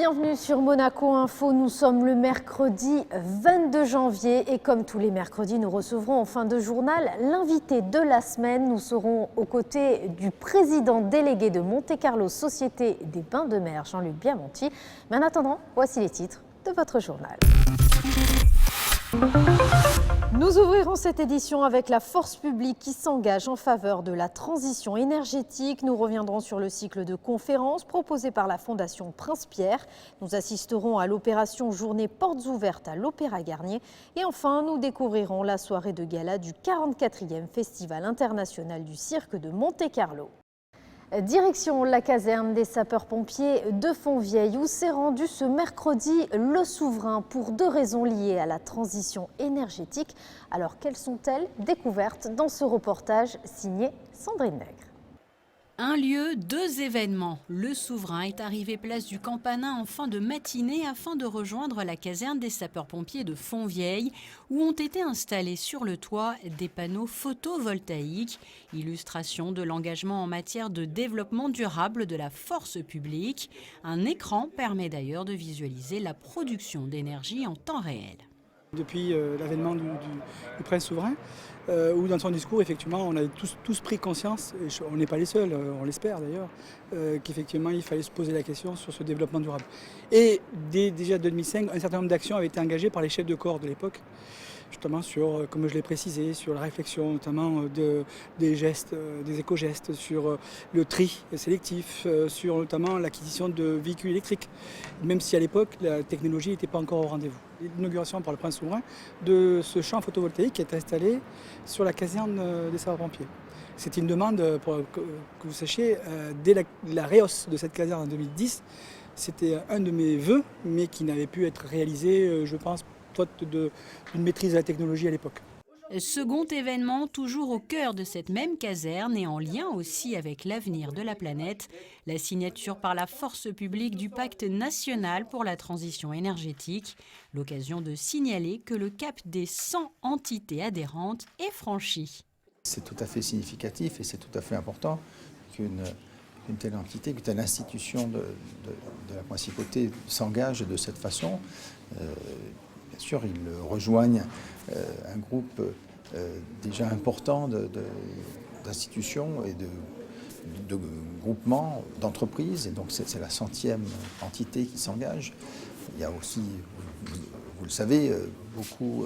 bienvenue sur Monaco Info. Nous sommes le mercredi 22 janvier et comme tous les mercredis, nous recevrons en fin de journal l'invité de la semaine. Nous serons aux côtés du président délégué de Monte-Carlo Société des Bains de Mer, Jean-Luc Biamonti. Mais en attendant, voici les titres de votre journal. Nous ouvrirons cette édition avec la force publique qui s'engage en faveur de la transition énergétique. Nous reviendrons sur le cycle de conférences proposé par la Fondation Prince-Pierre. Nous assisterons à l'opération Journée Portes Ouvertes à l'Opéra Garnier. Et enfin, nous découvrirons la soirée de gala du 44e Festival international du cirque de Monte-Carlo. Direction la caserne des sapeurs-pompiers de Fontvieille où s'est rendu ce mercredi le souverain pour 2 raisons liées à la transition énergétique. Alors quelles sont-elles? Découvertes dans ce reportage signé Sandrine Nègre. Un lieu, 2 événements. Le souverain est arrivé place du Campanin en fin de matinée afin de rejoindre la caserne des sapeurs-pompiers de Fontvieille où ont été installés sur le toit des panneaux photovoltaïques, illustration de l'engagement en matière de développement durable de la force publique. Un écran permet d'ailleurs de visualiser la production d'énergie en temps réel. Depuis l'avènement du prince souverain, où dans son discours, effectivement, on a tous pris conscience, et on n'est pas les seuls, on l'espère d'ailleurs, qu'effectivement il fallait se poser la question sur ce développement durable. Et déjà 2005, un certain nombre d'actions avaient été engagées par les chefs de corps de l'époque, justement sur, comme je l'ai précisé, sur la réflexion notamment des gestes, des éco-gestes, sur le tri sélectif, sur notamment l'acquisition de véhicules électriques, même si à l'époque la technologie n'était pas encore au rendez-vous. L'inauguration par le prince souverain de ce champ photovoltaïque qui est installé sur la caserne des sapeurs-pompiers. C'était une demande, pour que vous sachiez, dès la réhausse de cette caserne en 2010, c'était un de mes vœux, mais qui n'avait pu être réalisé, je pense, faute d'une maîtrise de la technologie à l'époque. Second événement, toujours au cœur de cette même caserne et en lien aussi avec l'avenir de la planète, la signature par la force publique du pacte national pour la transition énergétique, l'occasion de signaler que le cap des 100 entités adhérentes est franchi. C'est tout à fait significatif et c'est tout à fait important qu'une telle entité, qu'une telle institution de la principauté s'engage de cette façon. Bien sûr, ils rejoignent un groupe déjà important d'institutions et de groupements, d'entreprises. Et donc, c'est la 100e entité qui s'engage. Il y a aussi, vous le savez, beaucoup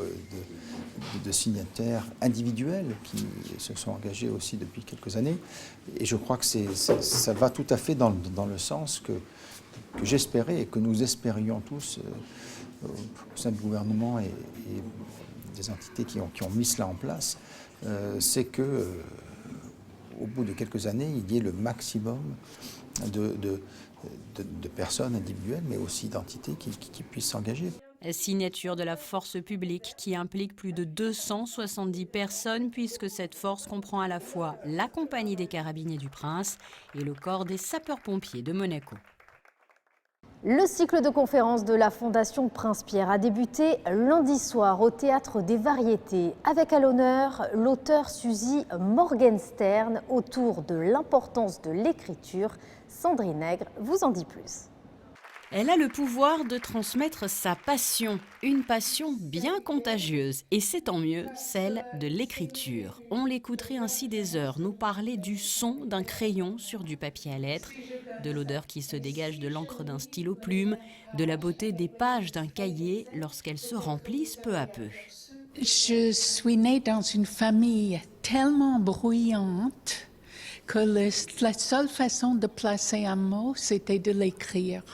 de signataires individuels qui se sont engagés aussi depuis quelques années. Et je crois que ça va tout à fait dans le sens que j'espérais et que nous espérions tous au sein du gouvernement et des entités qui ont mis cela en place, c'est que au bout de quelques années, il y ait le maximum de personnes individuelles, mais aussi d'entités qui puissent s'engager. Signature de la force publique qui implique plus de 270 personnes puisque cette force comprend à la fois la compagnie des carabiniers du Prince et le corps des sapeurs-pompiers de Monaco. Le cycle de conférences de la Fondation Prince-Pierre a débuté lundi soir au Théâtre des Variétés avec à l'honneur l'auteur Suzy Morgenstern autour de l'importance de l'écriture. Sandrine Nègre vous en dit plus. Elle a le pouvoir de transmettre sa passion, une passion bien contagieuse, et c'est tant mieux celle de l'écriture. On l'écouterait ainsi des heures nous parler du son d'un crayon sur du papier à lettres, de l'odeur qui se dégage de l'encre d'un stylo plume, de la beauté des pages d'un cahier lorsqu'elles se remplissent peu à peu. Je suis née dans une famille tellement bruyante que la seule façon de placer un mot, c'était de l'écrire.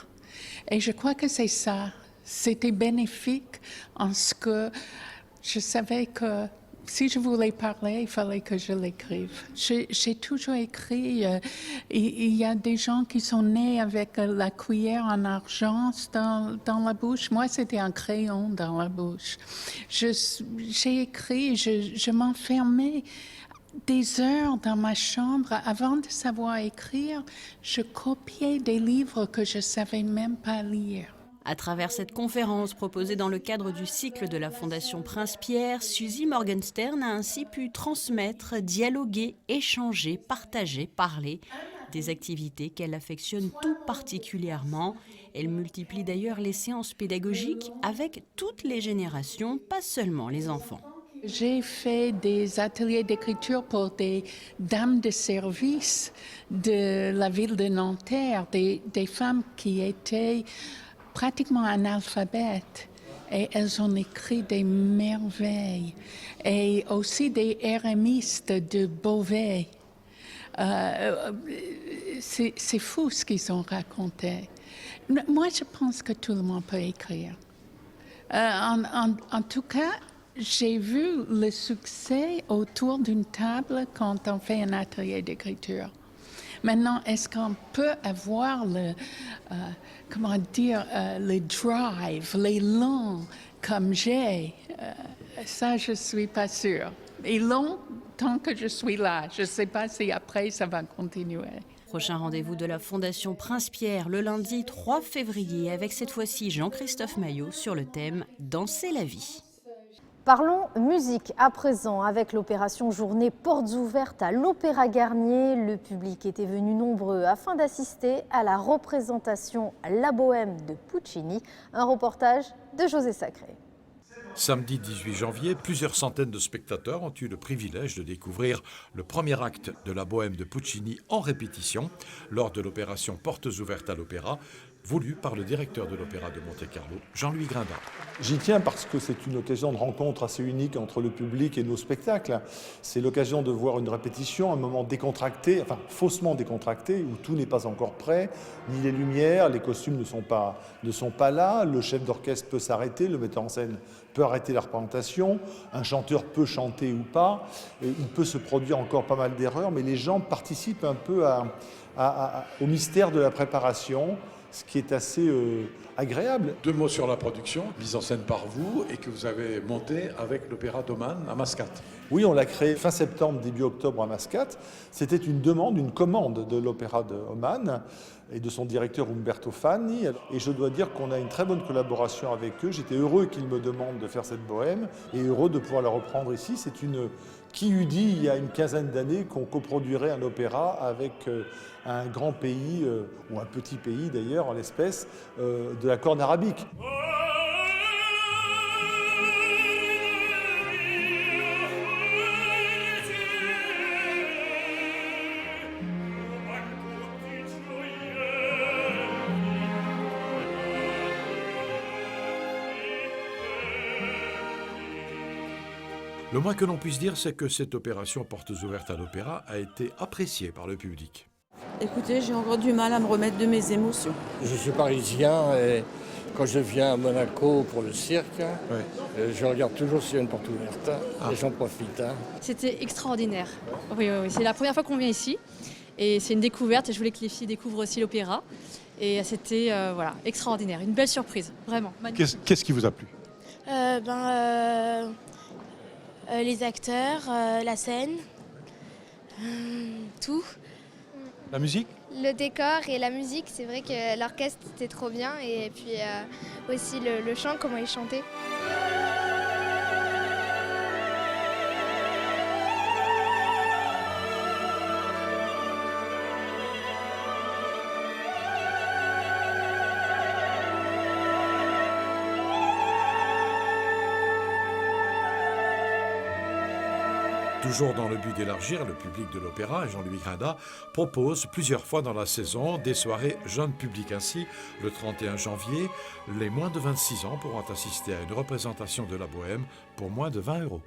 Et je crois que c'est ça. C'était bénéfique en ce que je savais que si je voulais parler, il fallait que je l'écrive. J'ai toujours écrit. Il y a des gens qui sont nés avec la cuillère en argent dans la bouche. Moi, c'était un crayon dans la bouche. J'ai écrit, je m'enfermais des heures dans ma chambre. Avant de savoir écrire, je copiais des livres que je ne savais même pas lire. À travers cette conférence proposée dans le cadre du cycle de la Fondation Prince-Pierre, Suzy Morgenstern a ainsi pu transmettre, dialoguer, échanger, partager, parler des activités qu'elle affectionne tout particulièrement. Elle multiplie d'ailleurs les séances pédagogiques avec toutes les générations, pas seulement les enfants. J'ai fait des ateliers d'écriture pour des dames de service de la ville de Nanterre, des femmes qui étaient pratiquement analphabètes. Et elles ont écrit des merveilles. Et aussi des RMistes de Beauvais. C'est fou ce qu'ils ont raconté. Moi, je pense que tout le monde peut écrire. En tout cas, j'ai vu le succès autour d'une table quand on fait un atelier d'écriture. Maintenant, est-ce qu'on peut avoir le drive, l'élan comme j'ai? Ça, je ne suis pas sûre. Et longtemps que je suis là, je ne sais pas si après ça va continuer. Prochain rendez-vous de la Fondation Prince-Pierre le lundi 3 février avec cette fois-ci Jean-Christophe Maillot sur le thème « Danser la vie ». Parlons musique à présent avec l'opération Journée Portes ouvertes à l'Opéra Garnier. Le public était venu nombreux afin d'assister à la représentation La Bohème de Puccini. Un reportage de José Sacré. Samedi 18 janvier, plusieurs centaines de spectateurs ont eu le privilège de découvrir le premier acte de La Bohème de Puccini en répétition lors de l'opération Portes ouvertes à l'Opéra, voulu par le directeur de l'Opéra de Monte-Carlo, Jean-Louis Grinda. J'y tiens parce que c'est une occasion de rencontre assez unique entre le public et nos spectacles. C'est l'occasion de voir une répétition, un moment décontracté, enfin faussement décontracté, où tout n'est pas encore prêt, ni les lumières, les costumes ne sont pas là, le chef d'orchestre peut s'arrêter, le metteur en scène peut arrêter la représentation, un chanteur peut chanter ou pas, et il peut se produire encore pas mal d'erreurs, mais les gens participent un peu au mystère de la préparation, ce qui est assez agréable. 2 mots sur la production, mise en scène par vous et que vous avez montée avec l'Opéra d'Oman à Mascate. Oui, on l'a créé fin septembre, début octobre à Mascate. C'était une demande, une commande de l'Opéra d'Oman et de son directeur Umberto Fanni. Et je dois dire qu'on a une très bonne collaboration avec eux. J'étais heureux qu'ils me demandent de faire cette bohème et heureux de pouvoir la reprendre ici. C'est une... Qui eût dit il y a une quinzaine d'années qu'on coproduirait un opéra avec un grand pays, ou un petit pays d'ailleurs en l'espèce, de la corne arabique. Le moins que l'on puisse dire, c'est que cette opération Portes ouvertes à l'Opéra a été appréciée par le public. Écoutez, j'ai encore du mal à me remettre de mes émotions. Je suis parisien et quand je viens à Monaco pour le cirque, je regarde toujours s'il y a une porte ouverte et j'en profite. C'était extraordinaire. Oui, c'est la première fois qu'on vient ici et c'est une découverte et je voulais que les filles découvrent aussi l'opéra. Et c'était extraordinaire, une belle surprise, vraiment. Qu'est-ce qui vous a plu? Les acteurs, la scène, tout. La musique? Le décor et la musique, c'est vrai que l'orchestre c'était trop bien et puis aussi le chant, comment ils chantaient. Toujours dans le but d'élargir le public de l'opéra, Jean-Louis Grinda propose plusieurs fois dans la saison des soirées jeunes publics. Ainsi, le 31 janvier, les moins de 26 ans pourront assister à une représentation de la Bohème pour moins de 20 €.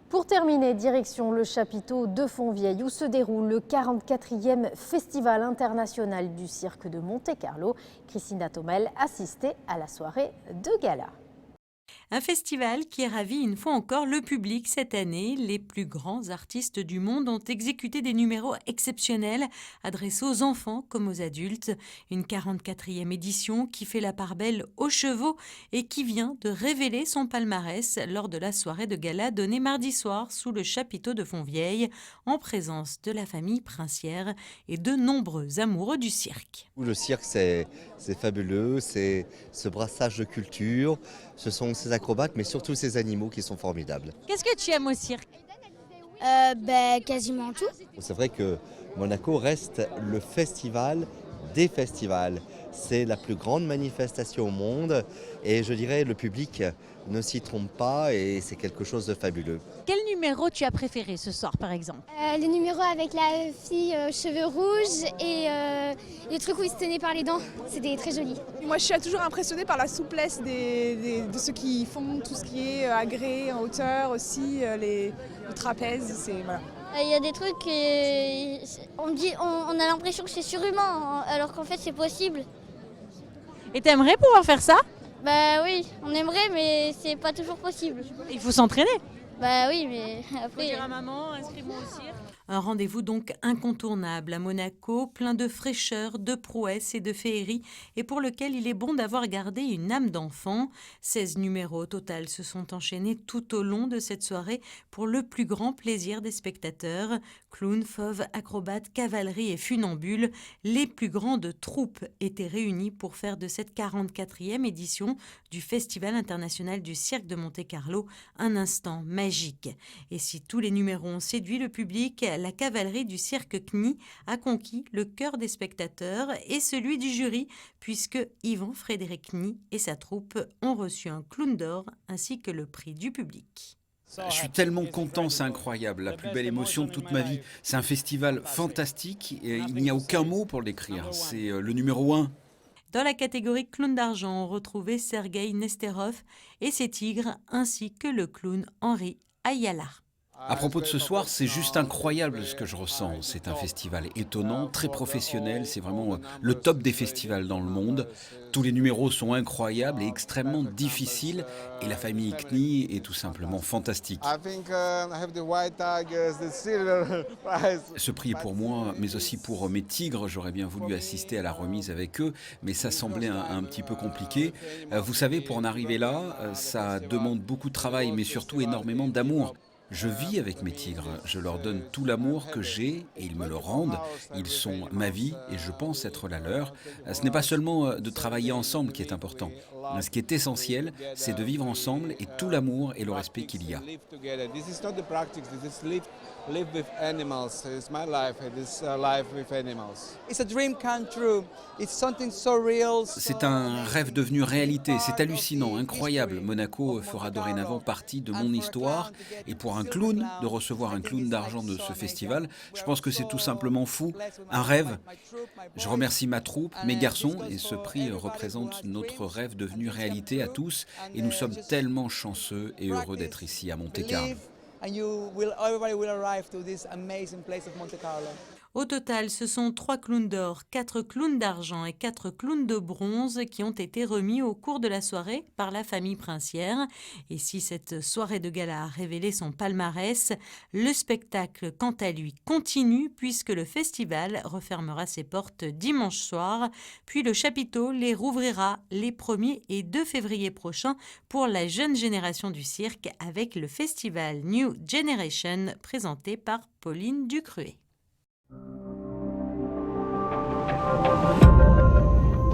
Pour terminer, direction le chapiteau de Fontvieille où se déroule le 44e Festival international du cirque de Monte-Carlo. Christina Thomel assistait à la soirée de gala. Un festival qui ravit une fois encore le public cette année. Les plus grands artistes du monde ont exécuté des numéros exceptionnels adressés aux enfants comme aux adultes. Une 44e édition qui fait la part belle aux chevaux et qui vient de révéler son palmarès lors de la soirée de gala donnée mardi soir sous le chapiteau de Fontvieille en présence de la famille princière et de nombreux amoureux du cirque. Le cirque, c'est fabuleux, c'est ce brassage de culture, ce sont ces acrobates, mais surtout ces animaux qui sont formidables. Qu'est-ce que tu aimes au cirque? Quasiment tout. C'est vrai que Monaco reste le festival des festivals. C'est la plus grande manifestation au monde et je dirais le public ne s'y trompe pas et c'est quelque chose de fabuleux. Quel numéro tu as préféré ce soir par exemple? Le numéro avec la fille aux cheveux rouges et le truc où il se tenait par les dents, c'était très joli. Moi je suis toujours impressionnée par la souplesse de ceux qui font tout ce qui est agrès en hauteur aussi, le trapèze, voilà. Il y a des trucs, on a l'impression que c'est surhumain alors qu'en fait c'est possible. Et t'aimerais pouvoir faire ça? Bah oui, on aimerait mais c'est pas toujours possible. Il faut s'entraîner. Bah oui, mais après... Faut dire à maman, inscris-moi au cirque. Un rendez-vous donc incontournable à Monaco, plein de fraîcheur, de prouesse et de féerie, et pour lequel il est bon d'avoir gardé une âme d'enfant. 16 numéros au total se sont enchaînés tout au long de cette soirée pour le plus grand plaisir des spectateurs. Clowns, fauves, acrobates, cavalerie et funambules, les plus grandes troupes étaient réunies pour faire de cette 44e édition du Festival international du cirque de Monte-Carlo un instant magique. Et si tous les numéros ont séduit le public, la cavalerie du cirque CNI a conquis le cœur des spectateurs et celui du jury, puisque Yvan Frédéric CNI et sa troupe ont reçu un clown d'or ainsi que le prix du public. Je suis tellement content, c'est incroyable, la plus belle émotion de toute ma vie. C'est un festival fantastique et il n'y a aucun mot pour l'écrire, c'est le numéro 1. Dans la catégorie clown d'argent, on retrouvait Sergueï Nesterov et ses tigres, ainsi que le clown Henri Ayala. À propos de ce soir, c'est juste incroyable ce que je ressens. C'est un festival étonnant, très professionnel, c'est vraiment le top des festivals dans le monde. Tous les numéros sont incroyables et extrêmement difficiles et la famille CNI est tout simplement fantastique. Ce prix est pour moi, mais aussi pour mes tigres. J'aurais bien voulu assister à la remise avec eux, mais ça semblait un petit peu compliqué. Vous savez, pour en arriver là, ça demande beaucoup de travail, mais surtout énormément d'amour. Je vis avec mes tigres, je leur donne tout l'amour que j'ai et ils me le rendent. Ils sont ma vie et je pense être la leur. Ce n'est pas seulement de travailler ensemble qui est important. Ce qui est essentiel, c'est de vivre ensemble et tout l'amour et le respect qu'il y a. C'est un rêve devenu réalité, c'est hallucinant, incroyable. Monaco fera dorénavant partie de mon histoire et pour un clown, de recevoir un clown d'argent de ce festival, je pense que c'est tout simplement fou, un rêve. Je remercie ma troupe, mes garçons, et ce prix représente notre rêve devenu réalité à tous, et nous sommes tellement chanceux et heureux d'être ici à Monte-Carlo. Au total, ce sont 3 clowns d'or, 4 clowns d'argent et 4 clowns de bronze qui ont été remis au cours de la soirée par la famille princière. Et si cette soirée de gala a révélé son palmarès, le spectacle, quant à lui, continue puisque le festival refermera ses portes dimanche soir, puis le chapiteau les rouvrira les 1er et 2 février prochains pour la jeune génération du cirque avec le festival New Generation présenté par Pauline Ducruet.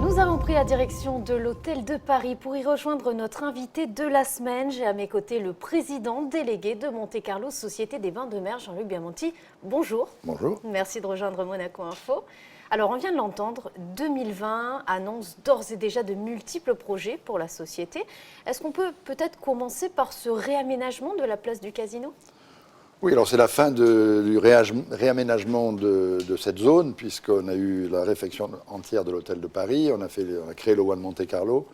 Nous avons pris la direction de l'Hôtel de Paris pour y rejoindre notre invité de la semaine. J'ai à mes côtés le président délégué de Monte-Carlo Société des Bains de Mer, Jean-Luc Biamonti. Bonjour. Bonjour. Merci de rejoindre Monaco Info. Alors, on vient de l'entendre, 2020 annonce d'ores et déjà de multiples projets pour la société. Est-ce qu'on peut peut-être commencer par ce réaménagement de la place du Casino ? Oui, alors c'est la fin du réaménagement de cette zone, puisqu'on a eu la réfection entière de l'Hôtel de Paris, on a créé le One Monte Carlo,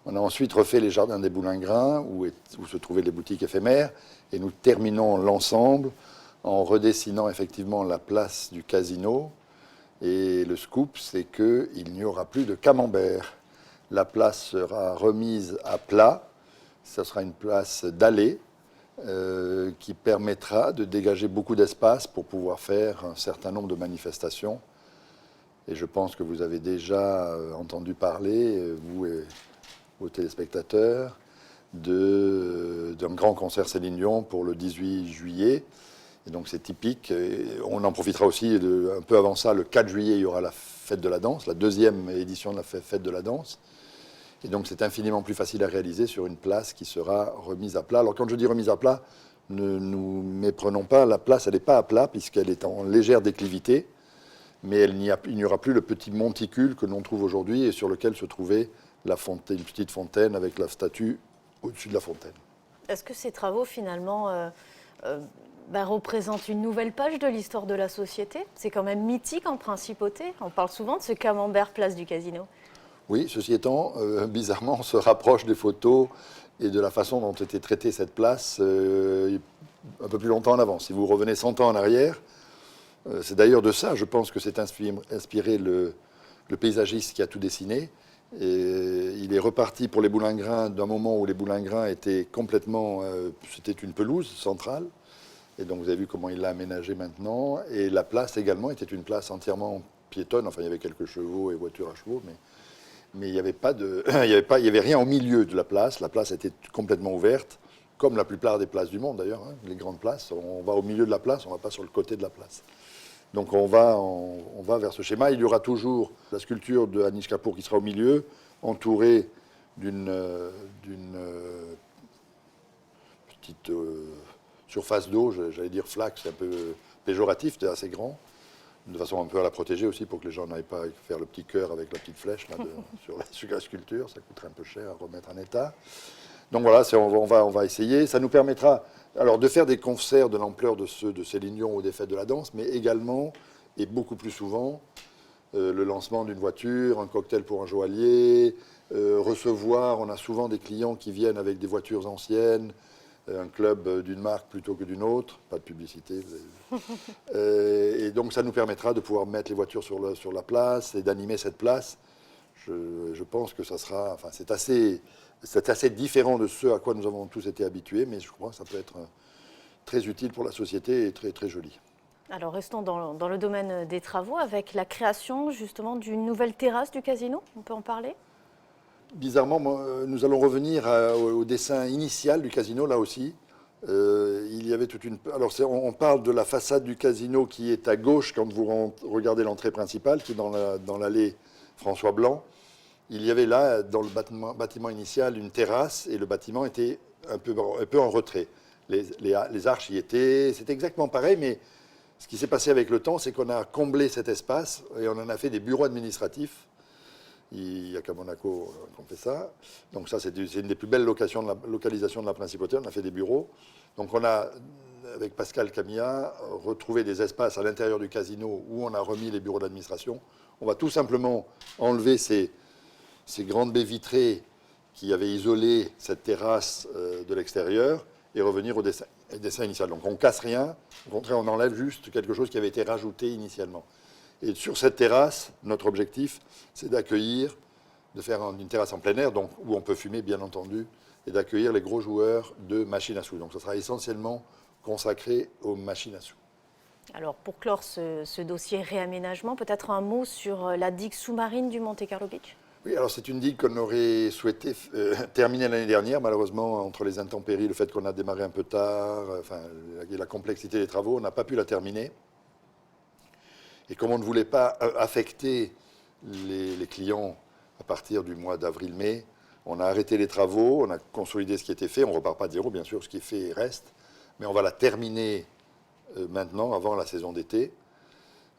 on a ensuite refait les Jardins des Boulingrins, où se trouvaient les boutiques éphémères, et nous terminons l'ensemble en redessinant effectivement la place du Casino. Et le scoop, c'est qu'il n'y aura plus de camembert. La place sera remise à plat, ce sera une place d'allée, qui permettra de dégager beaucoup d'espace pour pouvoir faire un certain nombre de manifestations. Et je pense que vous avez déjà entendu parler, vous et vos téléspectateurs, d'un grand concert Céline Dion pour le 18 juillet. Et donc c'est typique. Et on en profitera aussi un peu avant ça. Le 4 juillet, il y aura la fête de la danse, la 2e édition de la fête de la danse. Et donc, c'est infiniment plus facile à réaliser sur une place qui sera remise à plat. Alors, quand je dis remise à plat, Ne nous méprenons pas, la place, elle n'est pas à plat puisqu'elle est en légère déclivité, mais il n'y aura plus le petit monticule que l'on trouve aujourd'hui et sur lequel se trouvait la fontaine, une petite fontaine avec la statue au-dessus de la fontaine. Est-ce que ces travaux, finalement, représentent une nouvelle page de l'histoire de la société? C'est quand même mythique en principauté. On parle souvent de ce camembert place du Casino. Oui, ceci étant, bizarrement, on se rapproche des photos et de la façon dont était traitée cette place un peu plus longtemps en avant. Si vous revenez 100 ans en arrière, c'est d'ailleurs de ça, je pense, que s'est inspiré le paysagiste qui a tout dessiné. Et il est reparti pour les Boulingrins d'un moment où les Boulingrins étaient complètement... c'était une pelouse centrale. Et donc vous avez vu comment il l'a aménagé maintenant. Et la place également était une place entièrement piétonne. Enfin, il y avait quelques chevaux et voitures à chevaux, mais il n'y avait pas de... il y avait rien au milieu de la place. La place était complètement ouverte, comme la plupart des places du monde d'ailleurs, hein, les grandes places. On va au milieu de la place, on ne va pas sur le côté de la place. Donc on va vers ce schéma. Il y aura toujours la sculpture de Anish Kapoor qui sera au milieu, entourée d'une petite surface d'eau, j'allais dire flaque, c'est un peu péjoratif, c'est assez grand, de façon un peu à la protéger aussi pour que les gens n'aillent pas faire le petit cœur avec la petite flèche là, sur la sculpture, ça coûterait un peu cher à remettre en état. Donc voilà, on va essayer. Ça nous permettra alors de faire des concerts de l'ampleur de ceux de Céline Dion ou des Fêtes de la Danse, mais également, et beaucoup plus souvent, le lancement d'une voiture, un cocktail pour un joaillier, recevoir, on a souvent des clients qui viennent avec des voitures anciennes, un club d'une marque plutôt que d'une autre, pas de publicité. Et donc ça nous permettra de pouvoir mettre les voitures sur la place et d'animer cette place. Je pense que ça sera, enfin c'est assez différent de ce à quoi nous avons tous été habitués, mais je crois que ça peut être très utile pour la société et très, très joli. Alors restons dans le domaine des travaux avec la création justement d'une nouvelle terrasse du Casino. On peut en parler ? Bizarrement, nous allons revenir au dessin initial du Casino, là aussi. Il y avait toute une... Alors, on parle de la façade du Casino qui est à gauche quand vous regardez l'entrée principale, qui est dans l'allée François Blanc. Il y avait là, dans le bâtiment initial, une terrasse et le bâtiment était un peu en retrait. Les arches y étaient, c'était exactement pareil, mais ce qui s'est passé avec le temps, c'est qu'on a comblé cet espace et on en a fait des bureaux administratifs. Il n'y a qu'à Monaco qu'on fait ça. Donc ça, c'est une des plus belles localisations de la principauté. On a fait des bureaux. Donc on a, avec Pascal Camilla, retrouvé des espaces à l'intérieur du Casino où on a remis les bureaux d'administration. On va tout simplement enlever ces grandes baies vitrées qui avaient isolé cette terrasse de l'extérieur et revenir au dessin initial. Donc on ne casse rien. Au contraire, on enlève juste quelque chose qui avait été rajouté initialement. Et sur cette terrasse, notre objectif, c'est d'accueillir, de faire une terrasse en plein air, donc, où on peut fumer, bien entendu, et d'accueillir les gros joueurs de machines à sous. Donc, ça sera essentiellement consacré aux machines à sous. Alors, pour clore ce dossier réaménagement, peut-être un mot sur la digue sous-marine du Monte Carlo Beach ? Oui, alors c'est une digue qu'on aurait souhaité terminer l'année dernière. Malheureusement, entre les intempéries, le fait qu'on a démarré un peu tard, la complexité des travaux, on n'a pas pu la terminer. Et comme on ne voulait pas affecter les clients à partir du mois d'avril-mai, on a arrêté les travaux, on a consolidé ce qui était fait. On ne repart pas de zéro, bien sûr, ce qui est fait reste. Mais on va la terminer maintenant, avant la saison d'été.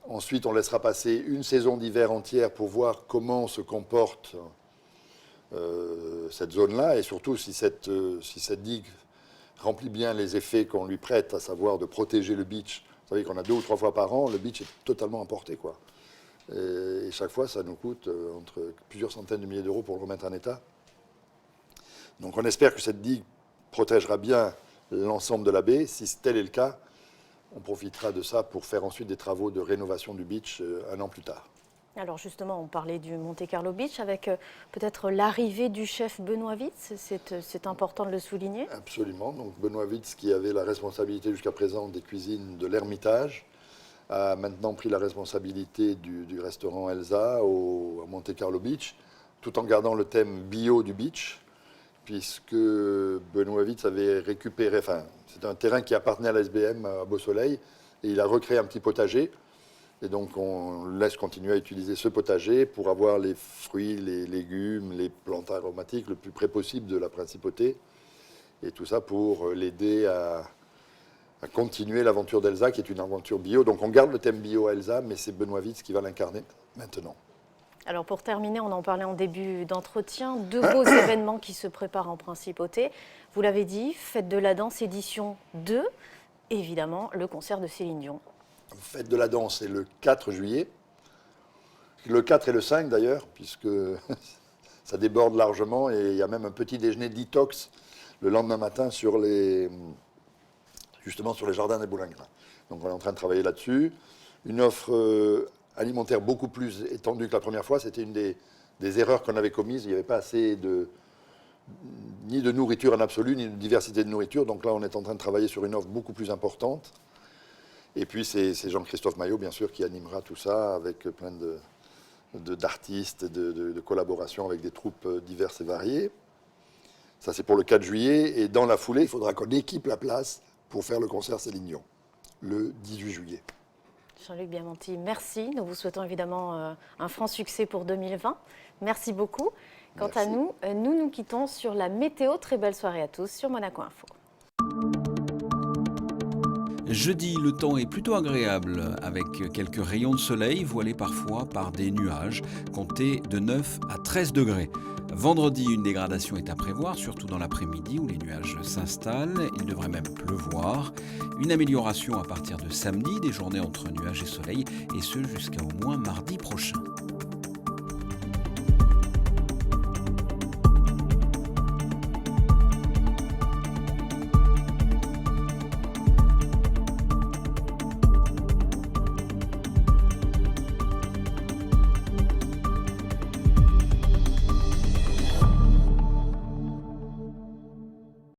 Ensuite, on laissera passer une saison d'hiver entière pour voir comment se comporte cette zone-là. Et surtout, si cette digue remplit bien les effets qu'on lui prête, à savoir de protéger le beach. Vous savez qu'on a 2 ou 3 fois par an, le beach est totalement emporté, quoi. Et chaque fois, ça nous coûte entre plusieurs centaines de milliers d'euros pour le remettre en état. Donc on espère que cette digue protégera bien l'ensemble de la baie. Si tel est le cas, on profitera de ça pour faire ensuite des travaux de rénovation du beach un an plus tard. Alors justement, on parlait du Monte Carlo Beach avec peut-être l'arrivée du chef Benoît Witz. C'est important de le souligner. Absolument. Donc Benoît Witz, qui avait la responsabilité jusqu'à présent des cuisines de l'Ermitage, a maintenant pris la responsabilité du restaurant Elsa à Monte Carlo Beach, tout en gardant le thème bio du beach, puisque Benoît Witz avait récupéré, c'est un terrain qui appartenait à la SBM à Beau Soleil, et il a recréé un petit potager. Et donc on laisse continuer à utiliser ce potager pour avoir les fruits, les légumes, les plantes aromatiques le plus près possible de la principauté. Et tout ça pour l'aider continuer l'aventure d'Elsa, qui est une aventure bio. Donc on garde le thème bio à Elsa, mais c'est Benoît Witz qui va l'incarner maintenant. Alors pour terminer, on en parlait en début d'entretien, 2 beaux événements qui se préparent en Principauté. Vous l'avez dit, Fête de la danse édition 2, et évidemment le concert de Céline Dion. Fête de la danse, c'est le 4 juillet. Le 4 et le 5 d'ailleurs, puisque ça déborde largement, et il y a même un petit déjeuner détox le lendemain matin justement sur les jardins des Boulingrins. Donc on est en train de travailler là-dessus. Une offre alimentaire beaucoup plus étendue que la première fois. C'était une des erreurs qu'on avait commises. Il n'y avait pas assez ni de nourriture en absolu, ni de diversité de nourriture. Donc là, on est en train de travailler sur une offre beaucoup plus importante. Et puis c'est Jean-Christophe Maillot, bien sûr, qui animera tout ça avec plein d'artistes, de collaborations avec des troupes diverses et variées. Ça, c'est pour le 4 juillet. Et dans la foulée, il faudra qu'on équipe la place pour faire le concert Céline Dion, le 18 juillet. Jean-Luc Biamonti, merci. Nous vous souhaitons évidemment un franc succès pour 2020. Merci beaucoup. Quant à nous, nous quittons sur la météo. Très belle soirée à tous sur Monaco Info. Jeudi, le temps est plutôt agréable avec quelques rayons de soleil voilés parfois par des nuages, comptés de 9 à 13 degrés. Vendredi, une dégradation est à prévoir, surtout dans l'après-midi où les nuages s'installent. Il devrait même pleuvoir. Une amélioration à partir de samedi, des journées entre nuages et soleil, et ce jusqu'à au moins mardi prochain.